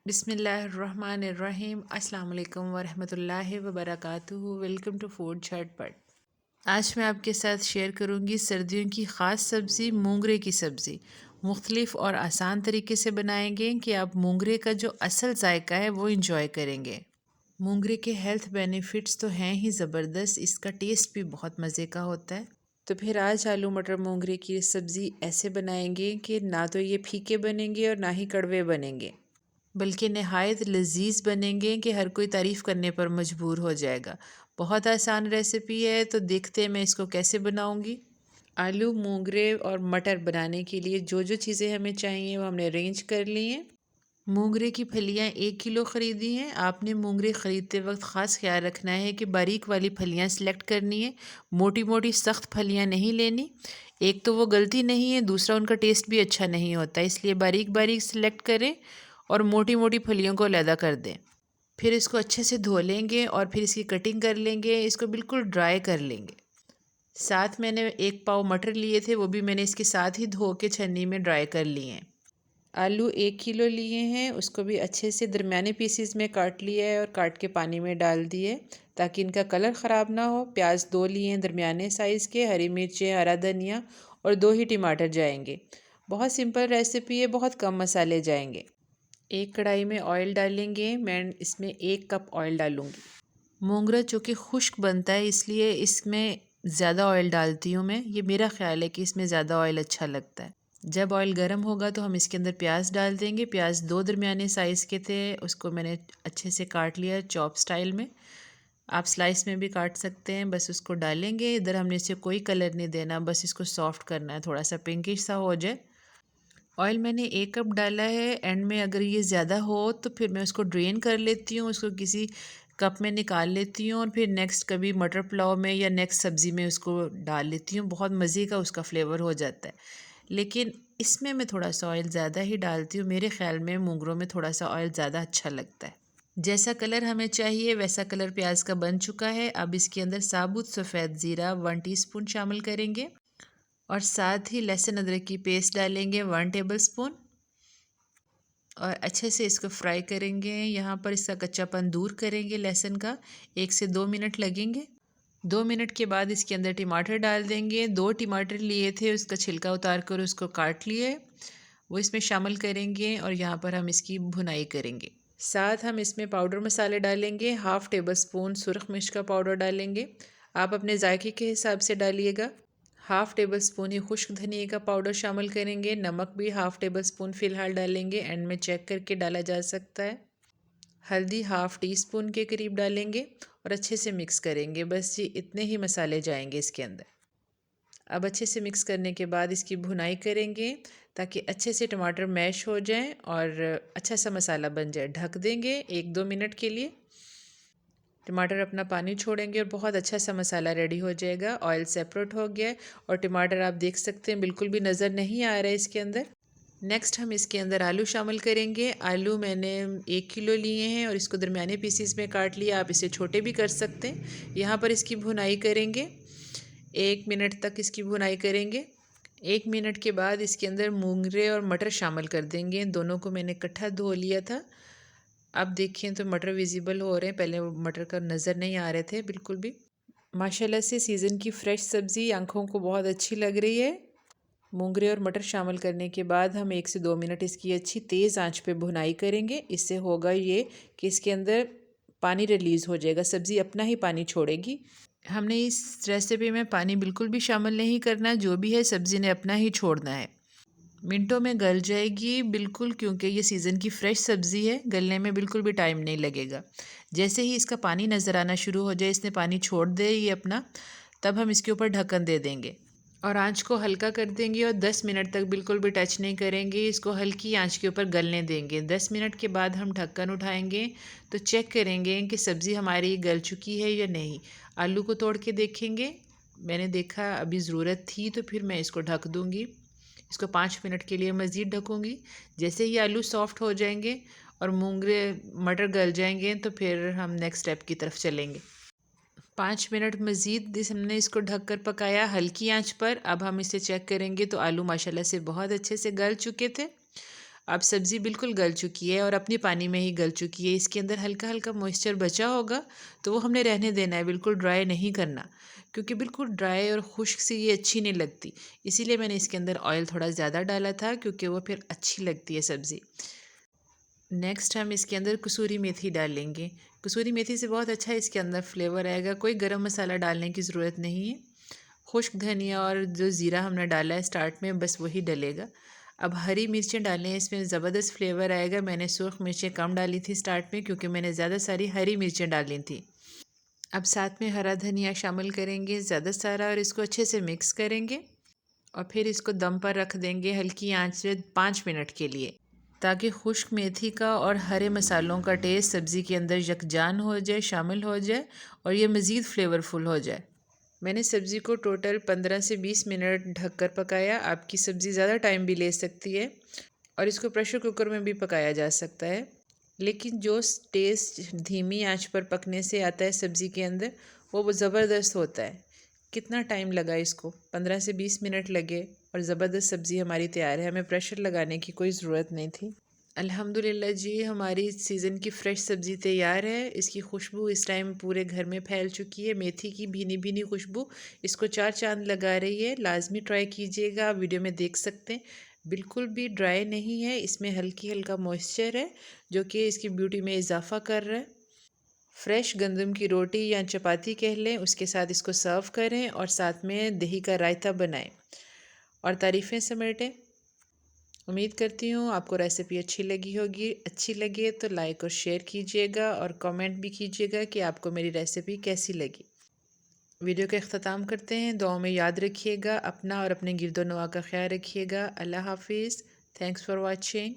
बिस्मिल्लाहिर्रहमानिर्रहीम अस्सलाम वालेकुम वरहमतुल्लाहि वबरकातुहू। वेलकम टू फूड झटपट। आज मैं आपके साथ शेयर करूंगी सर्दियों की ख़ास सब्ज़ी मूंगरे की सब्ज़ी। मुख्तलिफ़ और आसान तरीके से बनाएंगे कि आप मूंगरे का जो असल जायका है वो इंजॉय करेंगे। मूंगरे के हेल्थ बेनिफिट्स तो हैं ही ज़बरदस्त, इसका टेस्ट भी बहुत मज़े का होता है। तो फिर आज आलू मटर मूंगरे की सब्ज़ी ऐसे बनाएंगे कि ना तो ये फीके बनेंगे और ना ही कड़वे बनेंगे, बल्कि नहायत लजीज बनेंगे कि हर कोई तारीफ़ करने पर मजबूर हो जाएगा। बहुत आसान रेसिपी है, तो देखते हैं मैं इसको कैसे बनाऊंगी। आलू मूंगरे और मटर बनाने के लिए जो जो चीज़ें हमें चाहिए वो हमने अरेंज कर ली हैं। मूंगरे की फलियां 1 किलो ख़रीदी हैं। आपने मूंगरे ख़रीदते वक्त ख़ास ख्याल रखना है कि बारीक वाली फलियां सेलेक्ट करनी है, मोटी मोटी सख्त फलियां नहीं लेनी। एक तो वो गलती नहीं है, दूसरा उनका टेस्ट भी अच्छा नहीं होता, इसलिए बारीक बारीक सेलेक्ट करें और मोटी मोटी फलियों को अलहदा कर दें। फिर इसको अच्छे से धो लेंगे और फिर इसकी कटिंग कर लेंगे, इसको बिल्कुल ड्राई कर लेंगे। साथ मैंने 1 पाव मटर लिए थे, वो भी मैंने इसके साथ ही धो के छन्नी में ड्राई कर लिए हैं। आलू 1 किलो लिए हैं, उसको भी अच्छे से दरमियाने पीसीज में काट लिया है और काट के पानी में डाल दिए ताकि इनका कलर ख़राब ना हो। प्याज 2 लिए हैं दरमियाने साइज़ के, हरी मिर्चें, हरा धनिया और 2 ही टमाटर जाएंगे। बहुत सिंपल रेसिपी है, बहुत कम मसाले जाएंगे। एक कढ़ाई में ऑयल डालेंगे, मैं इसमें 1 कप ऑयल डालूँगी। मोंगरा चूँकि खुश्क बनता है इसलिए इसमें ज़्यादा ऑयल डालती हूँ मैं, ये मेरा ख्याल है कि इसमें ज़्यादा ऑयल अच्छा लगता है। जब ऑयल गर्म होगा तो हम इसके अंदर प्याज डाल देंगे। प्याज 2 दरमियाने साइज़ के थे, उसको मैंने अच्छे से काट लिया चॉप स्टाइल में। आप स्लाइस में भी काट सकते हैं। बस उसको डालेंगे। इधर हमने इसे कोई कलर नहीं देना, बस इसको सॉफ्ट करना है, थोड़ा सा पिंकिश सा हो जाए। ऑयल मैंने 1 कप डाला है। एंड में अगर ये ज़्यादा हो तो फिर मैं उसको ड्रेन कर लेती हूँ, उसको किसी कप में निकाल लेती हूँ और फिर नेक्स्ट कभी मटर पुलाव में या नेक्स्ट सब्ज़ी में उसको डाल लेती हूँ। बहुत मज़े का उसका फ्लेवर हो जाता है। लेकिन इसमें मैं थोड़ा सा ऑयल ज़्यादा ही डालती हूँ, मेरे ख़्याल में मूंगरों में थोड़ा सा ऑयल ज़्यादा अच्छा लगता है। जैसा कलर हमें चाहिए वैसा कलर प्याज का बन चुका है। अब इसके अंदर साबुत सफ़ेद ज़ीरा 1 टीस्पून शामिल करेंगे और साथ ही लहसुन अदरक की पेस्ट डालेंगे 1 टेबल स्पून और अच्छे से इसको फ्राई करेंगे। यहाँ पर इसका कच्चापन दूर करेंगे लहसुन का। 1 से 2 मिनट लगेंगे। 2 मिनट के बाद इसके अंदर टमाटर डाल देंगे। 2 टमाटर लिए थे, उसका छिलका उतार कर उसको काट लिए, वो इसमें शामिल करेंगे और यहाँ पर हम इसकी भुनाई करेंगे। साथ हम इसमें पाउडर मसाले डालेंगे। 1/2 टेबल स्पून सुरख मिर्च का पाउडर डालेंगे, आप अपने जायके के हिसाब से डालिएगा। 1/2 टेबल स्पून ही खुश्क धनिया का पाउडर शामिल करेंगे। नमक भी 1/2 टेबल स्पून फ़िलहाल डालेंगे, एंड में चेक करके डाला जा सकता है। हल्दी 1/2 टीस्पून के करीब डालेंगे और अच्छे से मिक्स करेंगे। बस ये इतने ही मसाले जाएंगे इसके अंदर। अब अच्छे से मिक्स करने के बाद इसकी भुनाई करेंगे ताकि अच्छे से टमाटर मैश हो जाएं और अच्छा सा मसाला बन जाए। ढक देंगे 1-2 मिनट के लिए। टमाटर अपना पानी छोड़ेंगे और बहुत अच्छा सा मसाला रेडी हो जाएगा। ऑयल सेपरेट हो गया है और टमाटर आप देख सकते हैं बिल्कुल भी नज़र नहीं आ रहा है इसके अंदर। नेक्स्ट हम इसके अंदर आलू शामिल करेंगे। आलू मैंने 1 किलो लिए हैं और इसको दरमियाने पीसीस में काट लिया, आप इसे छोटे भी कर सकते हैं। यहाँ पर इसकी भुनाई करेंगे, 1 मिनट तक इसकी भुनाई करेंगे। 1 मिनट के बाद इसके अंदर मूंगरे और मटर शामिल कर देंगे। दोनों को मैंने इकट्ठा धो लिया था। अब देखें तो मटर विजिबल हो रहे हैं, पहले मटर का नज़र नहीं आ रहे थे बिल्कुल भी। माशाल्लाह से सीज़न की फ़्रेश सब्ज़ी आंखों को बहुत अच्छी लग रही है। मूंगरे और मटर शामिल करने के बाद हम 1 से 2 मिनट इसकी अच्छी तेज़ आंच पे भुनाई करेंगे। इससे होगा ये कि इसके अंदर पानी रिलीज़ हो जाएगा, सब्ज़ी अपना ही पानी छोड़ेगी। हमने इस रेसिपी में पानी बिल्कुल भी शामिल नहीं करना, जो भी है सब्ज़ी ने अपना ही छोड़ना है। मिनटों में गल जाएगी बिल्कुल, क्योंकि ये सीज़न की फ़्रेश सब्ज़ी है, गलने में बिल्कुल भी टाइम नहीं लगेगा। जैसे ही इसका पानी नज़र आना शुरू हो जाए, इसने पानी छोड़ दे ये अपना, तब हम इसके ऊपर ढक्कन दे देंगे और आंच को हल्का कर देंगे और 10 मिनट तक बिल्कुल भी टच नहीं करेंगे। इसको हल्की आंच के ऊपर गलने देंगे। 10 मिनट के बाद हम ढक्कन उठाएंगे तो चेक करेंगे कि सब्ज़ी हमारी गल चुकी है या नहीं। आलू को तोड़ के देखेंगे, मैंने देखा अभी ज़रूरत थी तो फिर मैं इसको ढक दूँगी। इसको 5 मिनट के लिए मज़ीद ढकूँगी। जैसे ही आलू सॉफ्ट हो जाएंगे और मूंगरे मटर गल जाएंगे तो फिर हम नेक्स्ट स्टेप की तरफ चलेंगे। 5 मिनट मज़ीद हमने इसको ढककर पकाया हल्की आंच पर। अब हम इसे चेक करेंगे तो आलू माशाल्लाह से बहुत अच्छे से गल चुके थे। अब सब्ज़ी बिल्कुल गल चुकी है और अपने पानी में ही गल चुकी है। इसके अंदर हल्का हल्का मॉइस्चर बचा होगा तो वो हमने रहने देना है, बिल्कुल ड्राई नहीं करना, क्योंकि बिल्कुल ड्राई और खुश्क सी ये अच्छी नहीं लगती। इसीलिए मैंने इसके अंदर ऑयल थोड़ा ज़्यादा डाला था, क्योंकि वो फिर अच्छी लगती है सब्ज़ी। नेक्स्ट हम इसके अंदर कसूरी मेथी डालेंगे। कसूरी मेथी से बहुत अच्छा इसके अंदर फ्लेवर आएगा। कोई गरम मसाला डालने की ज़रूरत नहीं है। खुश्क धनिया और जो ज़ीरा हमने डाला है स्टार्ट में, बस वही डलेगा। अब हरी मिर्चें डालें, इसमें ज़बरदस्त फ्लेवर आएगा। मैंने सुर्ख मिर्चें कम डाली थी स्टार्ट में, क्योंकि मैंने ज़्यादा सारी हरी मिर्चें डाली थी। अब साथ में हरा धनिया शामिल करेंगे ज़्यादा सारा, और इसको अच्छे से मिक्स करेंगे और फिर इसको दम पर रख देंगे हल्की आंच से 5 मिनट के लिए, ताकि खुश्क मेथी का और हरे मसालों का टेस्ट सब्ज़ी के अंदर यकजान हो जाए, शामिल हो जाए और ये मज़ीद फ्लेवरफुल हो जाए। मैंने सब्ज़ी को टोटल 15 से 20 मिनट ढककर पकाया। आपकी सब्ज़ी ज़्यादा टाइम भी ले सकती है और इसको प्रेशर कुकर में भी पकाया जा सकता है, लेकिन जो टेस्ट धीमी आंच पर पकने से आता है सब्ज़ी के अंदर, वो ज़बरदस्त होता है। कितना टाइम लगा इसको, 15 से 20 मिनट लगे और ज़बरदस्त सब्ज़ी हमारी तैयार है। हमें प्रेशर लगाने की कोई ज़रूरत नहीं थी। अल्हम्दुलिल्लाह जी, हमारी सीज़न की फ़्रेश सब्ज़ी तैयार है। इसकी खुशबू इस टाइम पूरे घर में फैल चुकी है। मेथी की भीनी भीनी खुशबू इसको चार चांद लगा रही है। लाजमी ट्राई कीजिएगा। आप वीडियो में देख सकते हैं, बिल्कुल भी ड्राई नहीं है। इसमें हल्की हल्का मॉइस्चर है, जो कि इसकी ब्यूटी में इजाफ़ा कर रहा है। फ्रेश गंदम की रोटी या चपाती कह लें, उसके साथ इसको सर्व करें और साथ में दही का रायता बनाएं और तारीफ़ें समेटें। उम्मीद करती हूँ आपको रेसिपी अच्छी लगी होगी। अच्छी लगे तो लाइक और शेयर कीजिएगा और कमेंट भी कीजिएगा कि आपको मेरी रेसिपी कैसी लगी। वीडियो का अख्ताम करते हैं। दुआओं में याद रखिएगा अपना और अपने गिरदो नवा का ख्याल रखिएगा। अल्लाह हाफिज़। Thanks for watching.